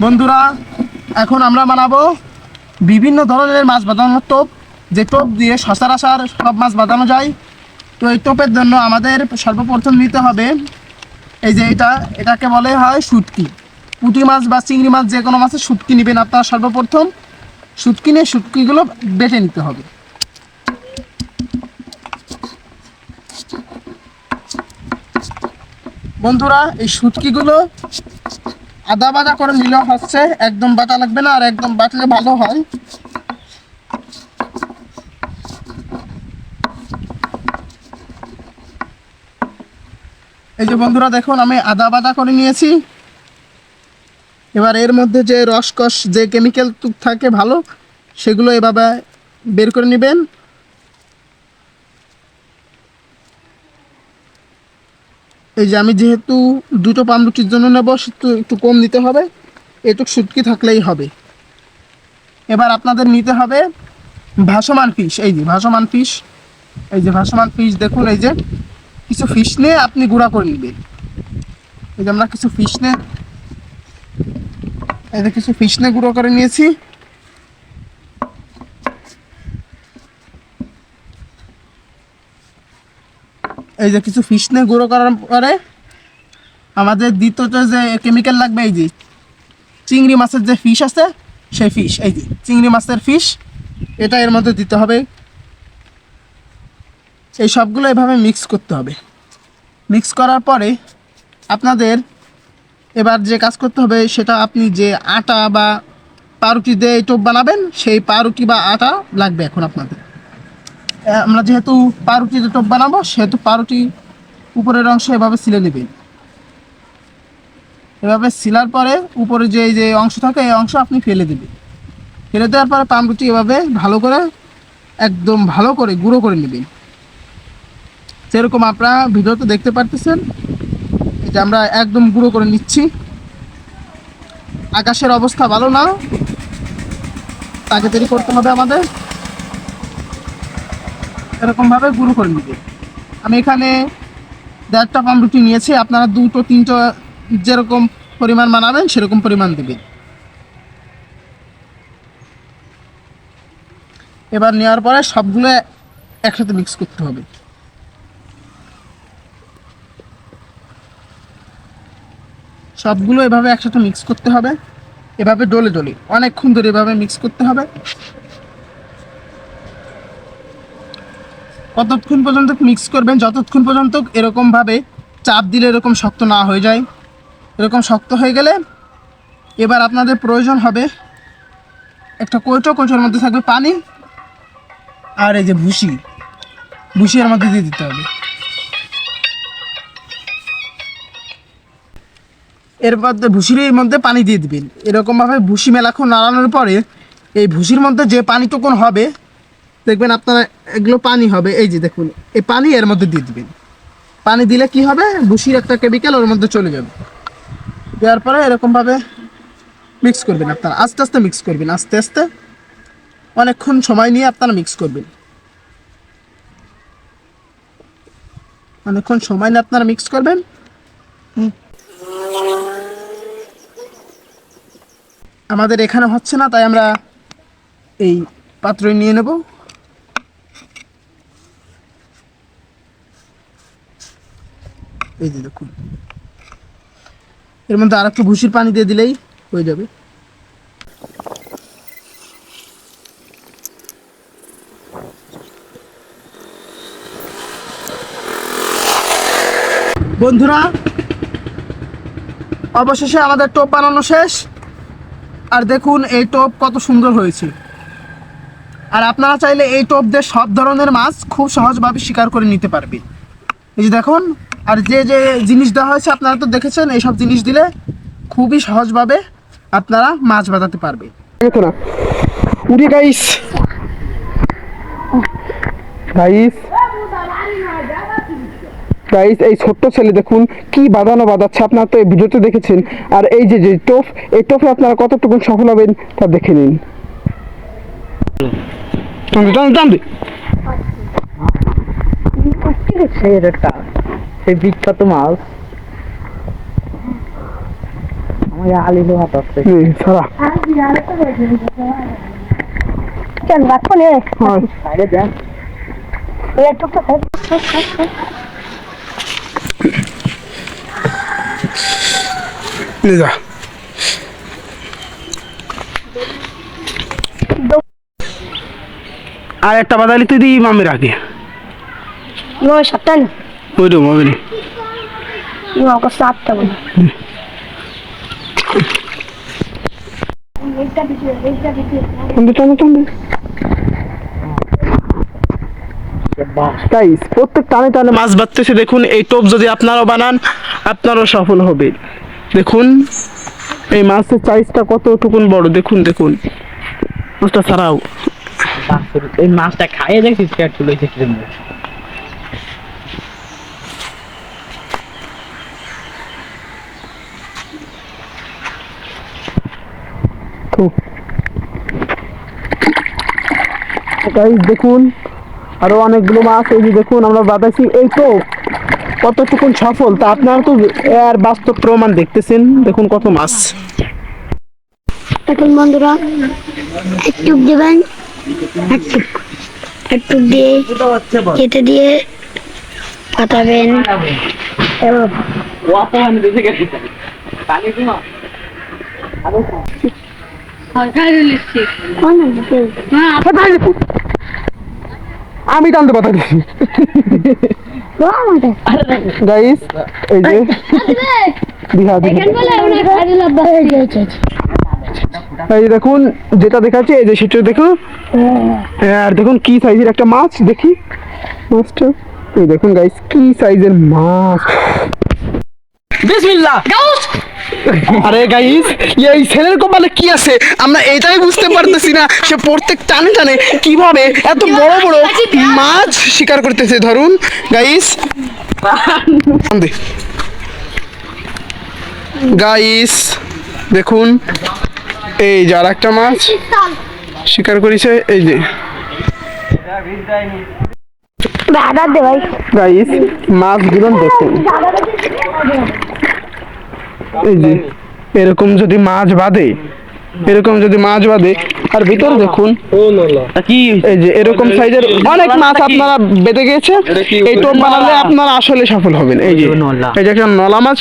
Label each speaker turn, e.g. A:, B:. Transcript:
A: বন্ধুরা, এখন আমরা বানাবো বিভিন্ন ধরনের মাছ বাঁধানোর টোপ, যে টোপ দিয়ে সচরাচর সব মাছ বাঁধানো যায়। তো এই টোপের জন্য আমাদের সর্বপ্রথম নিতে হবে এই যে এটাকে বলে হয় শুটকি। পুঁটি মাছ বা চিংড়ি মাছ যে কোনো মাছের শুটকি নেবেন আপনারা। সর্বপ্রথম শুটকি নিয়ে শুটকিগুলো বেটে নিতে হবে। বন্ধুরা, এই শুটকিগুলো আদা বাটা করে নিলে হচ্ছে, একদম বাটা লাগবে না, আর একদম বাটলে ভালো হয়। এই যে বন্ধুরা দেখুন, আমি আদা বাটা করে নিয়েছি। এবার এর মধ্যে যে রসকস যে কেমিক্যাল থাকে ভালো, সেগুলো এভাবে বের করে নেবেন। এই যে আমি যেহেতু দুটো পাউরুটির জন্য নেব, সেহেতু একটু কম নিতে হবে, এটুক শুটকি থাকলেই হবে। এবার আপনাদের নিতে হবে ভাসমান ফিশ। এই যে ভাসমান ফিশ, এই যে ভাসমান ফিশ দেখুন, এই যে কিছু ফিশ নিয়ে আপনি গুঁড়া করে নেবেন। এই যে আমরা কিছু ফিশ নিয়ে গুঁড়ো করে নিয়েছি। এই যে কিছু ফিশ নিয়ে গুঁড়ো করার পরে আমাদের দ্বিতীয়টা যে কেমিক্যাল লাগবে, এই যে চিংড়ি মাছের যে ফিশ আছে, সেই ফিশ, এই যে চিংড়ি মাছের ফিশ, এটা এর মধ্যে দিতে হবে। এই সবগুলো এভাবে মিক্স করতে হবে। মিক্স করার পরে আপনাদের এবার যে কাজ করতে হবে, সেটা আপনি যে আটা বা পাউরুটি দিয়ে এই টোপ বানাবেন, সেই পাউরুটি বা আটা লাগবে এখন আপনাদের। আমরা যেহেতু পাউরুটিতে টোপ বানাবো, সেহেতু পাউরুটি উপরের অংশ এভাবে সিলে নেবেন। এভাবে সিলার পরে উপরে যে এই যে অংশ থাকে, এই অংশ আপনি ফেলে দেবেন। ফেলে দেওয়ার পরে পাউরুটি এভাবে ভালো করে, একদম ভালো করে গুঁড়ো করে নেবেন। যেরকম আপনারা ভিডিওতে দেখতে পারতেছেন, যে আমরা একদম গুঁড়ো করে নিচ্ছি। আকাশের অবস্থা ভালো না, তাড়াতাড়ি করতে হবে আমাদের। এরকমভাবে গুঁড়ো করে নেবেন। আমি এখানে 1.5টা পাউরুটি নিয়েছি, আপনারা 2টো 3টো যেরকম পরিমাণ বানাবেন সেরকম পরিমাণ দেবেন। এবার নেওয়ার পরে সবগুলো একসাথে মিক্স করতে হবে। সবগুলো এভাবে একসাথে মিক্স করতে হবে, এভাবে ডলে ডলে অনেকক্ষণ ধরে এভাবে মিক্স করতে হবে। কতক্ষণ পর্যন্ত মিক্স করবেন? যতক্ষণ পর্যন্ত এরকমভাবে চাপ দিলে এরকম শক্ত না হয়ে যায়। এরকম শক্ত হয়ে গেলে এবার আপনাদের প্রয়োজন হবে একটা কৌটোর মধ্যে থাকবে পানি, আর এই যে ভুসি এর মধ্যে দিয়ে দিতে হবে। এর মধ্যে ভুসির মধ্যে পানি দিয়ে দিবেন। এরকমভাবে ভুসি মেলাক্ষণ নাড়ানোর পরে এই ভুসির মধ্যে যে পানিটুকুন হবে, দেখবেন আপনারা এগুলো পানি হবে। এই যে দেখুন, এই পানি এর মধ্যে দিয়ে দিবেন। পানি দিলে কি হবে, ভুসির একটা কেমিক্যাল ওর মধ্যে চলে যাবে। দেওয়ার পরে এরকমভাবে মিক্স করবেন আপনারা। আস্তে আস্তে মিক্স করবেন, আস্তে আস্তে অনেকক্ষণ সময় নিয়ে আপনারা মিক্স করবেন। অনেকক্ষণ সময় নিয়ে আপনারা মিক্স করবেন। আমাদের এখানে হচ্ছে না, তাই আমরা এই পাত্রে নিয়ে নেব। এই যে দেখুন, এর মধ্যে আর একটু ভুসির পানি দিয়ে দিলেই হয়ে যাবে। বন্ধুরা, অবশেষে আমাদের টোপ বানানো শেষ। আর দেখুন এই টোপ কত সুন্দর হয়েছে। আর আপনারা চাইলে এই টোপ দিয়ে সব ধরনের মাছ খুব সহজভাবে শিকার করে নিতে পারবে। এই যে দেখুন, আর যে যে জিনিস দেওয়া হয়েছে আপনারা তো দেখেছেন, এইসব জিনিস দিলে খুবই সহজভাবে আপনারা মাছ বাঁধাতে পারবে। গাইস গাইস গাইস এই ছোট্ট ছেলে দেখুন কি বাঁধাচ্ছে, আপনারা তো এই ভিডিওতে দেখেছেন। আর এই যে টোপ, এই টোপে আপনারা কতটুকু সফল হবেন তা দেখে নিন।
B: সেই বিখ্যাত মাছ।
A: ছাড়া
B: কেন রাখো নে
A: যা আর একটা বাদালি তুই দিই মামের আগে
B: নয় সাতটা নি
A: ওই তো মামের
B: আমাকে সাতটা বলে
A: প্রত্যেক টানে টানে মাছ বাঁধতেছে। দেখুন এই টোপ যদি আপনারাও বানান আপনারাও সফল হবে। দেখুন এই মাছের সাইজটা কতটুকুন বড়, দেখুন দেখুন মাছটা ছাড়াও।
C: এই মাছটা খাইয়ে দেখছিস পেট চলেছে কিরম
A: দেখুন আরো অনেকগুলো মাছ এই যে দেখুন আমরা বাঁধাইছি। এই তো কতটুকুন সফল তা আপনারা তো এর বাস্তব প্রমাণ দেখতেছেন। দেখুন কত মাছ।
B: এখন বন্ধুরা একটু দেবেন, একটু দিয়ে কেটে দিয়ে পাঠাবেন।
A: আমি টানতে পাতা দিচ্ছি গাইস, এই যে এই দেখুন যেটা দেখাচ্ছে এই যে সেটা দেখুন। আর দেখুন কি সাইজের একটা মাছ, দেখি মাছটা। এই দেখুন গাইস কি সাইজের মাছ। বিসমিল্লাহ। আরে গাইস এই ছেলের কপালে কি আছে আমরা এটাই বুঝতে পারতেছি না। সে প্রত্যেক টানে টানে কিভাবে এত বড় বড় মাছ শিকার করতেছে। ধরুন গাইস, গাইস দেখুন এই যে আর একটা মাছ শিকার করেছে। এই যে গাইস মাছগুলো দেখুন। এই যে এরকম যদি মাছ বাঁধে, এরকম যদি মাছ বাঁধে আর ভিতরে দেখুন এই যে এরকম সাইজের অনেক মাছ আপনারা বেঁধে গেছে। এই টোপ বানালে আপনারা আসলে সফল হবেন। এই যে এই যে একটা নলা মাছ